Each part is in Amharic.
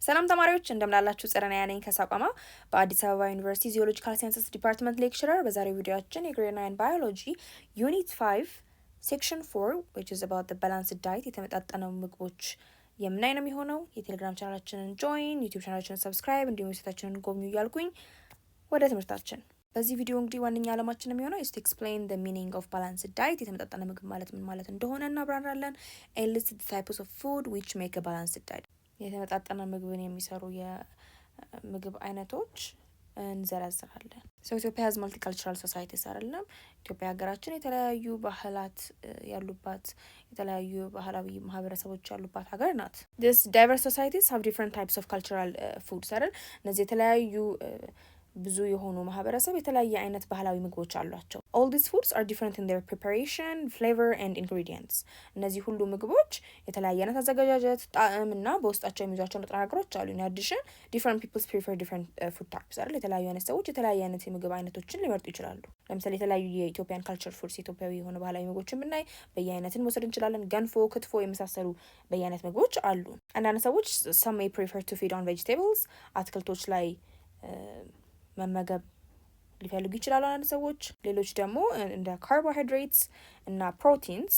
ሰላም ተማሪዎች እንደምናላችሁ ጽረና ያነኝ ከሳቋማ በአዲስ አበባ ዩኒቨርሲቲ ጂኦሎጂካል ሳይንስስ ዲፓርትመንት ሌክቸረር በዛሬው ቪዲዮአችን የግሬድ 9 ባዮሎጂ ዩኒት 5 ሴክሽን 4 which is about the balanced diet የተመጣጠነው ምግቦች የምናይ ነው የሚሆነው። የቴሌግራም ቻናላችንን ጆይን፣ ዩቲዩብ ቻናላችንን ሰብስክራይብ እንዲሁም ዌብሳይታችንን ጎብኙ እያልኩኝ ወደ ትምህርታችን። በዚህ ቪዲዮ እንግዲህ ዋነኛ ዓላማችን የሚሆነው is to explain the meaning of balanced diet የተመጣጠነ ምግብ ማለት ምን ማለት እንደሆነ እናብራራለን። and list the types of food which make a balanced diet የተመጣጠነ ምግብን የሚሰሩ የምግብ አይነቶች እንዘረዝራለን። ኢትዮጵያ has multicultural societies አይደለም። ኢትዮጵያ ሀገራችን የተለያዩ ባህላት ያሉባት የተለያዩ ባህላዊ ማህበረሰቦች ያሉባት ሀገር ናት። This diverse societies have different types of cultural foods አይደል። እነዚህ የተለያዩ ብዙ የሆኑ ማህበረሰብ የተለያየ አይነት ባህላዊ ምግቦች አሏቸው። All these foods are different in their preparation, flavor and ingredients. እነዚህ ሁሉ ምግቦች የተለያየ አይነት አዘገጃጀት፣ ጣዕም እና በውስጣቸው የሚይዟቸው ንጥረ ነገሮች አሉ። In addition, different people prefer different food types አይደል። የተለያዩ አይነት ሰዎች የተለያየ አይነት የምግብ አይነቶችን ሊመርጡ ይችላሉ። ለምሳሌ የተለያዩ የኢትዮጵያን ካልቸር ፉድስ ኢትዮጵያዊ የሆነ ባህላዊ ምግቦችን ብናይ በየአይነትን መውሰድ እንችላለን። ገንፎ፣ ክትፎ የመሳሰሉ በየአይነት ምግቦች አሉ። አንዳንድ ሰዎች some may prefer to feed on vegetables አትክልቶች ላይ መመገብ ሊፈልጉ ይችላሉ አንዳንድ ሰዎች። ሌሎች ደግሞ እንደ ካርቦሃይድሬትስ እና ፕሮቲንስ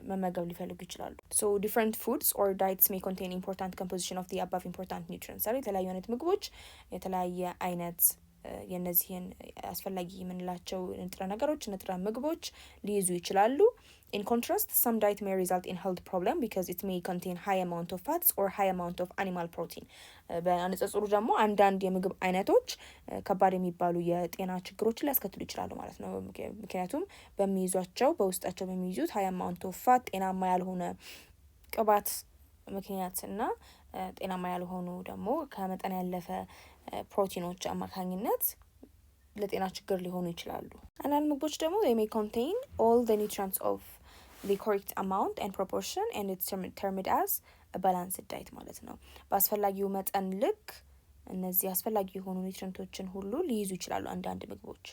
መመገብ ሊፈልጉ ይችላሉ። So different foods or diets may contain important composition of the above important nutrients የተለያዩ አይነት ምግቦች የተለያየ አይነት የነዚህን አስፈላጊ የምንላቸው ንጥረ ነገሮች ንጥረ ምግቦች ሊይዙ ይችላሉ። In contrast, some diet may result in health problem because it may contain high amount of fats or high amount of animal protein. በአንጻሩ ደግሞ አንዳንድ የምግብ አይነቶች ከባድ የሚባሉ የጤና ችግሮችን ሊያስከትሉ ይችላሉ ማለት ነው። ምክንያቱም በሚይዟቸው በውስጣቸው በሚይዙት high amount of fat ጤናማ ያልሆነ ቅባት ምክንያት እና ጤናማ ያልሆኑ ደግሞ ከመጠን ያለፈ ፕሮቲኖች አማካኝነት ለጤና ችግር ሊሆኑ ይችላሉ። አንዳንድ ምግቦች ደግሞ they may contain all the nutrients of the correct amount and proportion and it's termed as a balanced diet ማለት ነው። በአስፈላጊው መጠን ልክ እነዚህ አስፈላጊ የሆኑ ኒውትሪንቶችን ሁሉ ሊይዙ ይችላሉ አንዳንድ ምግቦች።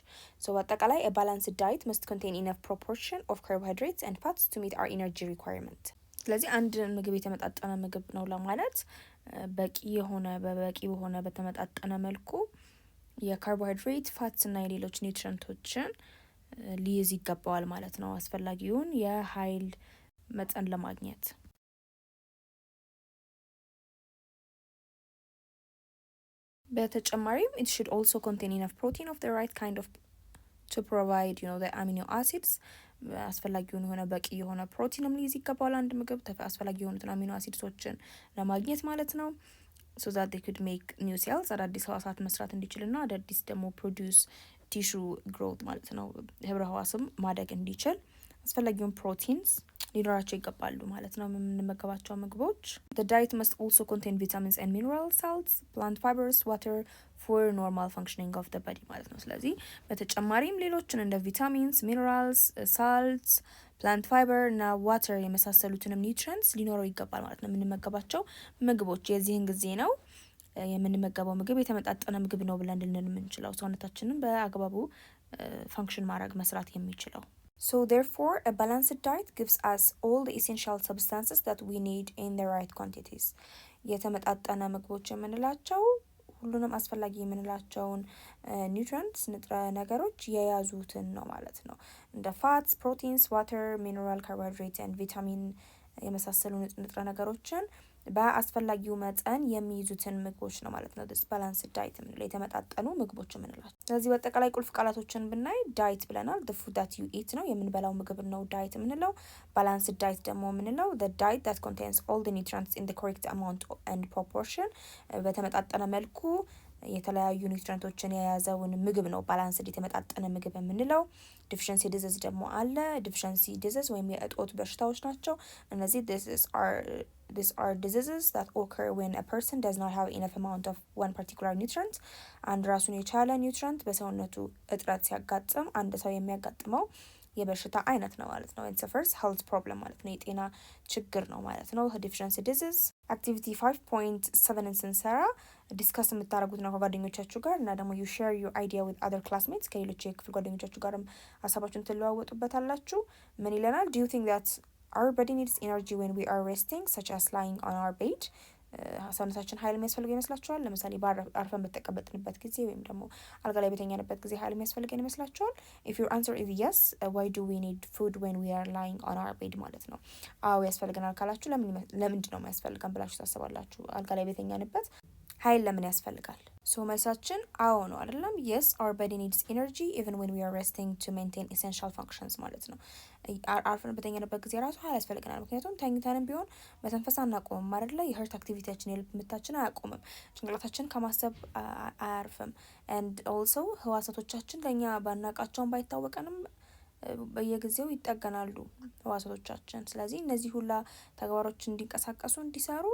So በአጠቃላይ a balanced diet must contain enough proportion of carbohydrates and fats to meet our energy requirement. ስለዚህ አንድ ምግብ የተመጣጠነ ምግብ ነው ለማለት በቂ የሆነ በተመጣጠነ መልኩ የካርቦሃይድሬት ፋትስ እና የሌሎች ኒውትሪንቶችን ሊይዝ ይገባዋል ማለት ነው አስፈላጊውን የኃይል መጠን ለማግኘት። በተጨማሪም it should also contain enough protein of the right kind of to provide the amino acids አስፈላጊውን የሆነ በቂ የሆነ ፕሮቲንም ሊይዝ ይገባዋል አንድ ምግብ አስፈላጊ የሆኑትን አሚኖ አሲድሶችን ለማግኘት ማለት ነው። So that they could make new cells አዳዲስ ህዋሳት መስራት እንዲችልና አዳዲስ ደግሞ produce tissue growth ማለት ነው ህብረ ህዋስም ማደግ እንዲችል አስፈላጊውን ፕሮቲንስ ሊኖራቸው ይገባሉ ማለት ነው የምንመገባቸው ምግቦች። The diet must also contain vitamins and mineral salts, plant fibers, water for normal functioning of the body ማለት ነው። ስለዚህ በተጨማሪም ሌሎችን እንደ ቪታሚንስ፣ ሚነራልስ፣ ሳልትስ፣ ፕላንት ፋይበር እና ዋተር የመሳሰሉትንም ኒውትሪንትስ ሊኖረው ይገባል ማለት ነው የምንመገባቸው ምግቦች። የዚህን ጊዜ ነው የምንመገበው ምግብ የተመጣጠነ ምግብ ነው ብለን ልንል የምንችለው ሰውነታችንን በአግባቡ ፋንክሽን ማድረግ መስራት የሚችለው። So therefore a balanced diet gives us all the essential substances that we need in the right quantities. የተመጣጠነ ምግቦች የምንላቸው ሁሉንም አስፈላጊ የምንላቸውን ኒውትሪንትስ ንጥረ ነገሮች የያዙትን ነው ማለት ነው። እንደ ፋትስ፣ ፕሮቲንስ፣ ዋተር፣ ሚነራል፣ ካርቦሃይድሬት and ቪታሚን የመሳሰሉ ንጥረ ነገሮችን በአስፈላጊው መጠን የሚይዙትን ምግቦች ነው ማለት ነው this balanced diet የምንለው የተመጣጠኑ ምግቦች የምንላቸው። ስለዚህ በአጠቃላይ ቁልፍ ቃላቶችን ብናይ ዳይት ብለናል the food that you eat ነው የምንበላው ምግብ ነው ዳይት የምንለው። balanced diet ደግሞ የምንለው the diet that contains all the nutrients in the correct amount and proportion በተመጣጠነ መልኩ የተለያዩ ኒውትሪንቶችን የያዘውን ምግብ ነው ባላንስድ የተመጣጠነ ምግብ የምንለው። ዲፊሸንሲ ዲዚዝ ደግሞ አለ። ዲፊሸንሲ ዲዚዝ ወይም የእጦት በሽታዎች ናቸው እነዚህ። These are diseases that occur when a person does not have enough amount of one particular nutrient. አንድ ራሱን የቻለ ኒውትሪንት በሰውነቱ እጥረት ሲያጋጥም አንድ ሰው የሚያጋጥመው የበሽታ አይነት ነው ማለት ነው። It's a first health problem ማለት ነው የጤና ችግር ነው ማለት ነው deficiency disease። activity 5.7 ስንሰራ ዲስከስ የምታደርጉት ነው ከጓደኞቻችሁ ጋር እና ደግሞ you share your idea with other classmates ከሌሎች የክፍል ጓደኞቻችሁ ጋርም ሀሳባችሁን ትለዋወጡበታላችሁ። ምን ይለናል? Do you think that our body needs energy when we are resting such as lying on our bed? ሰውነታችን ኃይል የሚያስፈልገው ይመስላችኋል? ለምሳሌ አርፈን በተቀመጥንበት ጊዜ ወይም ደግሞ አልጋ ላይ በተኛንበት ጊዜ ኃይል የሚያስፈልገን ይመስላችኋል? ኢፍ ዩር አንሰር ኢዝ የስ ዋይ ዱ ዊ ኒድ ፉድ ዌን ዊ አር ላይንግ ኦን አወር ቤድ ማለት ነው። አዎ ያስፈልገናል ካላችሁ ለምንድን ነው የሚያስፈልገን ብላችሁ ታስባላችሁ? አልጋ ላይ በተኛንበት ኃይል ለምን ያስፈልጋል? ሶ መልሳችን አዎ ነው አይደለም? የስ አወር ቦዲ ኒድስ ኢነርጂ ኢቨን ዌን ዊ አር ሬስቲንግ ቱ ሜንቴን ኤሴንሻል ፋንክሽንስ ማለት ነው። አርፈን በተኛንበት ጊዜ ራሱ ኃይል ያስፈልገናል። ምክንያቱም ተኝተንም ቢሆን መተንፈስ አናቆምም አይደለ? የህርት አክቲቪቲያችን የልብ ምታችን አያቆምም። ጭንቅላታችን ከማሰብ አያርፍም። ኤንድ ኦልሶ ህዋሳቶቻችን ለእኛ ባናቃቸውን ባይታወቀንም በየጊዜው ይጠገናሉ ህዋሳቶቻችን። ስለዚህ እነዚህ ሁላ ተግባሮች እንዲንቀሳቀሱ እንዲሰሩ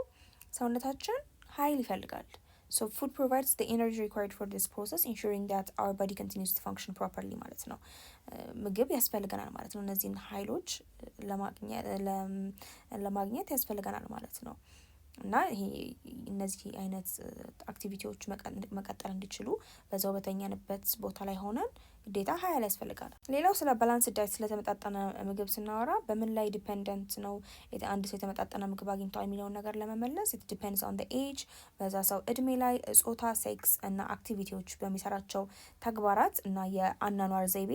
ሰውነታችን ኃይል ይፈልጋል። So food provides the energy required for this process, ensuring that our body continues to function properly ማለት ነው። ምግብ ያስፈልገናል ማለት ነው። እነዚህን ኃይሎች ለማግኘት ያስፈልገናል ማለት ነው። እና ይሄ እነዚህ አይነት አክቲቪቲዎች መቀጠል እንዲችሉ በዛው በተኛንበት ቦታ ላይ ሆነን ግዴታ ኃይል ያስፈልጋል። ሌላው ስለ ባላንስ ዳይት ስለተመጣጠነ ምግብ ስናወራ በምን ላይ ዲፔንደንት ነው አንድ ሰው የተመጣጠነ ምግብ አግኝቷል የሚለውን ነገር ለመመለስ ኢት ዲፔንድስ ኦን ዘ ኤጅ፣ በዛ ሰው እድሜ ላይ፣ ጾታ፣ ሴክስ እና አክቲቪቲዎች በሚሰራቸው ተግባራት እና የአኗኗር ዘይቤ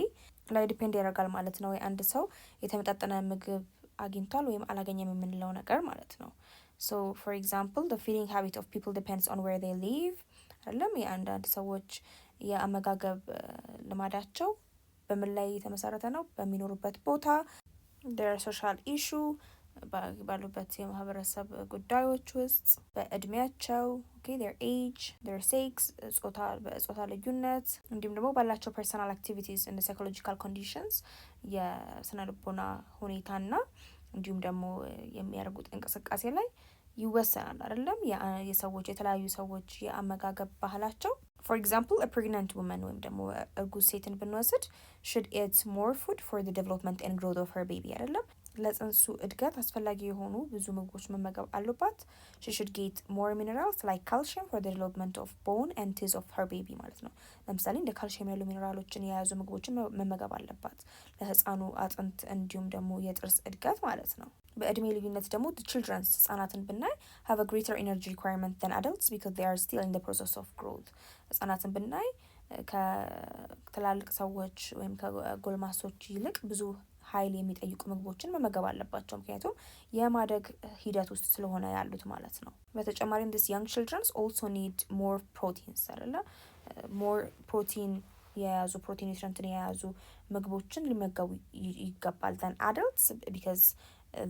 ላይ ዲፔንድ ያደርጋል ማለት ነው። አንድ ሰው የተመጣጠነ ምግብ አግኝቷል ወይም አላገኘም የምንለው ነገር ማለት ነው። So for example, the feeding habit of people depends on where they live አይደለም? የአንዳንድ ሰዎች የአመጋገብ ልማዳቸው በምን ላይ የተመሰረተ ነው? በሚኖሩበት ቦታ፣ their social issue ባሉበት የማህበረሰብ ጉዳዮች ውስጥ፣ በእድሜያቸው their age, their sex በጾታ ልዩነት፣ እንዲሁም ደግሞ ባላቸው personal activities and psychological conditions የስነ ልቦና ሁኔታና እንዲሁም ደግሞ የሚያደርጉት እንቅስቃሴ ላይ ይወሰናል አይደለም? የሰዎች የተለያዩ ሰዎች የአመጋገብ ባህላቸው for example a pregnant woman ወይም ደግሞ እርጉዝ ሴትን ብንወስድ should eat more food for the development and growth of her baby አይደለም? ለጽንሱ እድገት አስፈላጊ የሆኑ ብዙ ምግቦች መመገብ አሉባት። she should get more minerals like calcium for the development of bone and teeth of her baby ማለት ነው። ለምሳሌ እንደ ካልሲየም ያሉ ሚነራሎችን የያዙ ምግቦችን መመገብ አለባት ለህፃኑ አጥንት እንዲሁም ደግሞ የጥርስ እድገት ማለት ነው። በእድሜ ልዩነት ደግሞ the children ህጻናትን ብናይ have a greater energy requirement than adults because they are still in the process of growth። ህጻናትን ብናይ ከትላልቅ ሰዎች ወይም ከጎልማሶች ይልቅ ብዙ ኃይል የሚጠይቁ ምግቦችን መመገብ አለባቸው። ምክንያቱም የማደግ ሂደት ውስጥ ስለሆነ ያሉት ማለት ነው። በተጨማሪም this young children also need more proteins አይደለ? more protein የያዙ ፕሮቲን ኒውትሪንትን የያዙ ምግቦችን ሊመገቡ ይገባል than adults because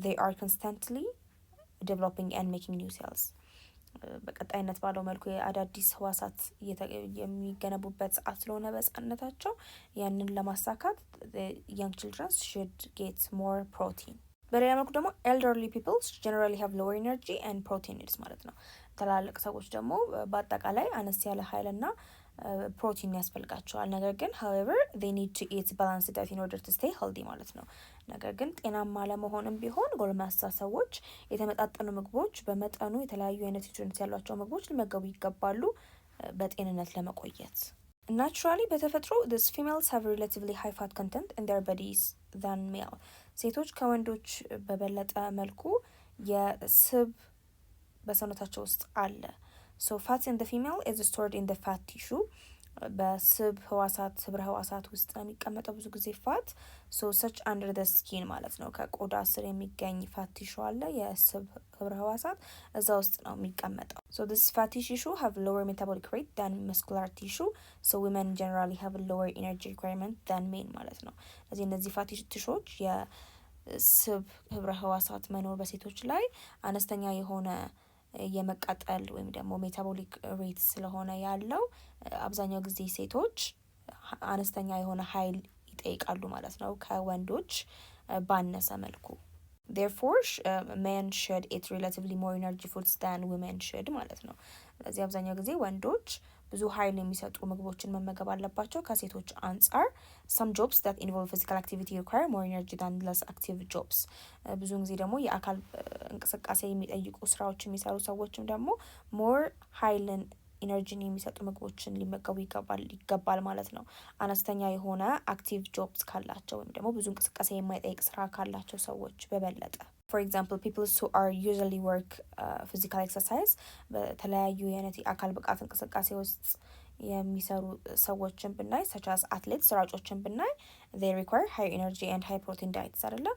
they are constantly developing and making new cells። በቀጣይነት ባለው መልኩ የአዳዲስ ህዋሳት የሚገነቡበት ሰዓት ስለሆነ በህጻንነታቸው ያንን ለማሳካት young children should get more protein። በሌላ መልኩ ደግሞ elderly people generally have lower energy and protein needs ማለት ነው። ትላልቅ ሰዎች ደግሞ በአጠቃላይ አነስ ያለ ኃይልና ፕሮቲን ያስፈልጋቸዋል። ነገር ግን however they need to eat balanced diet in order to stay healthy ማለት ነው። ነገር ግን ጤናማ ለመሆንም ቢሆን ጎልማሳ ሰዎች የተመጣጠኑ ምግቦች በመጠኑ የተለያዩ አይነት ኒውትሪየንትስ ያሏቸው ምግቦች ሊመገቡ ይገባሉ በጤንነት ለመቆየት። naturally በተፈጥሮ this females have relatively high fat content in their bodies than male። ሴቶች ከወንዶች በበለጠ መልኩ የስብ በሰውነታቸው ውስጥ አለ። so fat in the female is stored in the fat tissue። በስብ ህዋሳት ህብረ ህዋሳት ውስጥ ነው የሚቀመጠው ብዙ ጊዜ ፋት so such under the skin ማለት ነው። ከቆዳ ስር የሚገኝ ፋት ቲሹ አለ የስብ ህብረ ህዋሳት እዛ ውስጥ ነው የሚቀመጠው። so this fatty tissue have lower metabolic rate than muscular tissue so women generally have a lower energy requirement than men ማለት ነው። ስለዚህ እነዚህ ፋቲ ቲሹዎች የስብ ህብረ ህዋሳት መኖር በሴቶች ላይ አነስተኛ የሆነ የመቃጠል ወይም ደግሞ ሜታቦሊክ ሬት ስለሆነ ያለው አብዛኛው ጊዜ ሴቶች አነስተኛ የሆነ ኃይል ይጠይቃሉ ማለት ነው ከወንዶች ባነሰ መልኩ። therefore men should eat relatively more energy foods than women should ማለት ነው። ስለዚህ አብዛኛው ጊዜ ወንዶች ብዙ ኃይል የሚሰጡ ምግቦችን መመገብ አለባቸው ከሴቶች አንጻር። some jobs that involve physical activity require more energy than less active jobs። ብዙውን ጊዜ ደግሞ የአካል እንቅስቃሴ የሚጠይቁ ስራዎች የሚሰሩ ሰዎችም ደግሞ more ኃይልን ኢነርጂን የሚሰጡ ምግቦችን ሊመገቡ ይገባል ማለት ነው። አነስተኛ የሆነ አክቲቭ ጆብስ ካላቸው ወይም ደግሞ ብዙ እንቅስቃሴ የማይጠይቅ ስራ ካላቸው ሰዎች በበለጠ for example people who are usually work physical exercise በተለያዩ የአይነት የአካል ብቃት እንቅስቃሴ ውስጥ የሚሰሩ ሰዎችን ብናይ such as athletes ሯጮችን ብናይ they require high energy and high protein diets አይደለ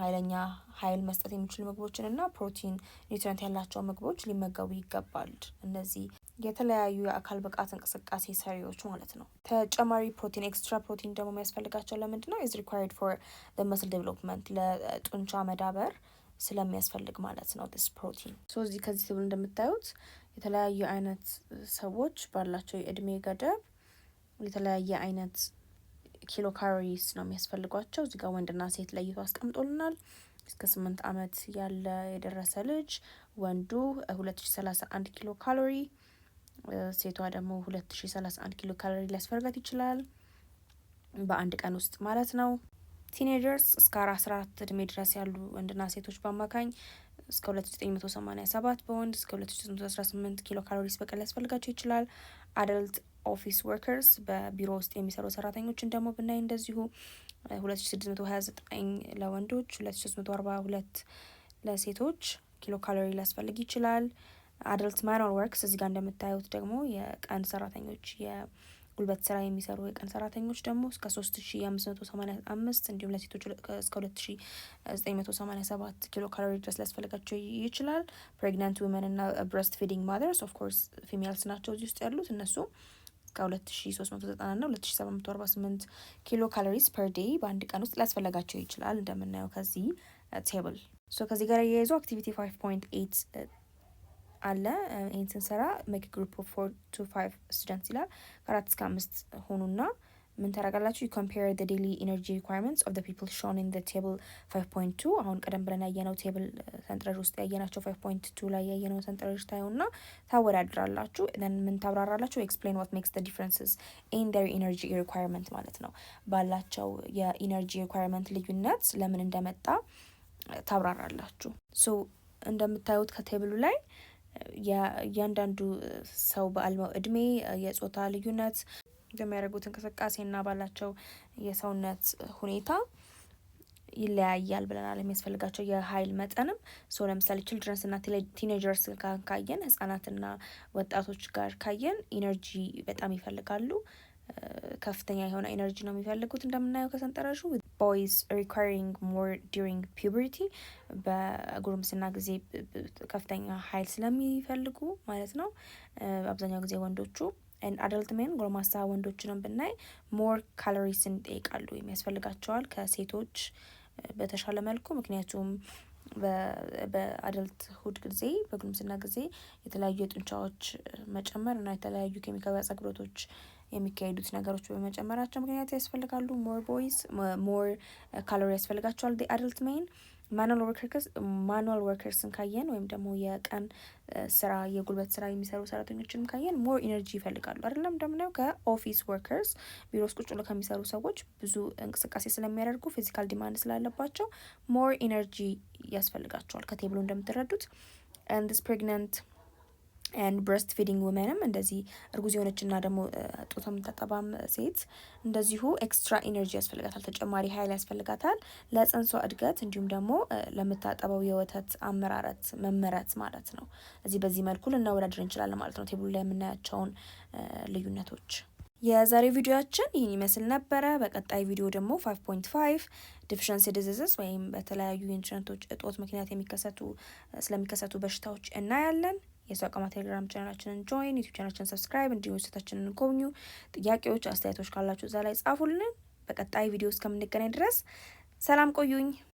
ኃይለኛ ኃይል መስጠት የሚችሉ ምግቦችን እና ፕሮቲን ኒውትሪየንት ያላቸው ምግቦች ሊመገቡ ይገባል እነዚህ የተለያዩ የአካል ብቃት እንቅስቃሴ ሰሪዎች ማለት ነው። ተጨማሪ ፕሮቲን ኤክስትራ ፕሮቲን ደግሞ የሚያስፈልጋቸው ለምንድነው is required for the muscle development ለጡንቻ መዳበር ስለሚያስፈልግ ማለት ነው this protein so እዚህ ከዚህ ተብሎ እንደምታዩት የተለያዩ አይነት ሰዎች ባላቸው የእድሜ ገደብ የተለያየ አይነት ኪሎ ካሎሪስ ነው የሚያስፈልጓቸው እዚህ ጋር ወንድና ሴት ለይቶ አስቀምጦልናል እስከ 8 አመት ያለ የደረሰ ልጅ ወንዱ 2031 ኪሎ ካሎሪ ሴቷ ደግሞ 2031 ኪሎ ካሎሪ ሊያስፈልጋት ይችላል በአንድ ቀን ውስጥ ማለት ነው ቲኔጀርስ እስከ 14 እድሜ ድረስ ያሉ ወንድና ሴቶች በአማካኝ እስከ 2987 በወንድ እስከ 2818 ኪሎ ካሎሪስ በቀን ሊያስፈልጋቸው ይችላል አደልት ኦፊስ ወርከርስ በቢሮ ውስጥ የሚሰሩ ሰራተኞችን ደግሞ ብናይ እንደዚሁ 2629 ለወንዶች 2342 ለሴቶች ኪሎ ካሎሪ ሊያስፈልግ ይችላል አደልት ማኑዋል ወርክስ እዚህ ጋር እንደምታዩት ደግሞ የቀን ሰራተኞች የጉልበት ስራ የሚሰሩ የቀን ሰራተኞች ደግሞ እስከ 3585 እንዲሁም ለሴቶች እስከ 2987 ኪሎ ካሎሪ ድረስ ሊያስፈልጋቸው ይችላል ፕሬግናንት ውመን እና ብሬስት ፊዲንግ ማዘርስ ኦፍ ኮርስ ፊሜልስ ናቸው እዚህ ውስጥ ያሉት እነሱ እስከ 2390 እና 2748 ኪሎ ካሎሪስ ፐር ዴይ በአንድ ቀን ውስጥ ሊያስፈልጋቸው ይችላል እንደምናየው ከዚህ ቴብል ሶ ከዚህ ጋር የያዘው አክቲቪቲ 5.8 አለ ይሄን ስንሰራ make a group of 4 to 5 students ይላል ከ4 እስከ 5 ሆኑና ምን ታረጋላችሁ you compare the daily energy requirements of the people shown in the table 5.2 አሁን ቀደም ብለን ያየነው ቴብል ሰንጠረዥ ውስጥ ያየናቸው 5.2 ላይ ያየነው ሰንጠረዥ ታዩና ታወዳድራላችሁ then ምን ታብራራላችሁ explain what makes the differences in their energy requirement ማለት ነው ባላቸው የኢነርጂ requirement ልዩነት ለምን እንደመጣ ታብራራላችሁ so እንደምታዩት ከቴብሉ ላይ ያንዳንዱ ሰው በአልማው እድሜ የጾታ ልዩነት የሚያደርጉት እንቅስቃሴና ባላቸው የሰውነት ሁኔታ ይለያያል ብለናል የሚያስፈልጋቸው የኃይል መጠንም ሶ ለምሳሌ ችልድረንስ እና ቲኔጀርስ ካየን ህጻናትና ወጣቶች ጋር ካየን ኢነርጂ በጣም ይፈልጋሉ ከፍተኛ የሆነ ኢነርጂ ነው የሚፈልጉት እንደምናየው ከሰንጠረዡ boys requiring more during puberty በጉርምስና ጊዜ ከፍተኛ ኃይል ስለሚፈልጉ ማለት ነው አብዛኛው ጊዜ ወንዶቹ and adult men ጎልማሳ ወንዶችንም ብናይ more calories ይጠይቃሉ የሚያስፈልጋቸዋል ከሴቶች በተሻለ መልኩ ምክንያቱም በአደልት ሁድ ጊዜ በጉርምስና ጊዜ የተለያዩ የጡንቻዎች መጨመር እና የተለያዩ ኬሚካል አጸግብሮቶች የሚካሄዱት ነገሮች በመጨመራቸው ምክንያት ያስፈልጋሉ more calorie ያስፈልጋቸዋል the adult men manual workersን ካየን ወይም ደግሞ የቀን ስራ የጉልበት ስራ የሚሰሩ ሰራተኞችን ካየን more energy ይፈልጋሉ አይደለም እንደምናየው ከኦፊስ ወርከርስ ቢሮ ውስጥ ቁጭ ብለው ከሚሰሩ ሰዎች ብዙ እንቅስቃሴ ስለሚያደርጉ ፊዚካል ዲማንድ ስላለባቸው more energy ያስፈልጋቸዋል ከቴብሉ እንደምትረዱት and this pregnant and breastfeeding womenም እንደዚህ እርጉዝ የሆነችና ደግሞ ጡት የምታጠባም ሴት እንደዚሁ ኤክስትራ ኢነርጂ ያስፈልጋታል ተጨማሪ ኃይል ያስፈልጋታል ለጽንሷ እድገት እንዲሁም ደግሞ ለምታጠባው የወተት አመራረት መመረት ማለት ነው እዚህ በዚህ መልኩ ልናወዳድር እንችላለን ማለት ነው ቴብሉ ላይ የምናያቸውን ልዩነቶች የዛሬው ቪዲዮአችን ይህን ይመስል ነበረ በቀጣይ ቪዲዮ ደግሞ 5.5 deficiency diseases ወይም በተለያዩ የኒውትሪየንቶች እጦት ምክንያት ስለሚከሰቱ በሽታዎች እናያለን የሷቀማ ቴሌግራም ቻናላችንን ጆይን ዩቲዩብ ቻናላችንን ሰብስክራይብ እንዲሁ ስታችንን ጎብኙ ጥያቄዎች አስተያየቶች ካላችሁ እዛ ላይ ጻፉልን በቀጣይ ቪዲዮ እስከምንገናኝ ድረስ ሰላም ቆዩኝ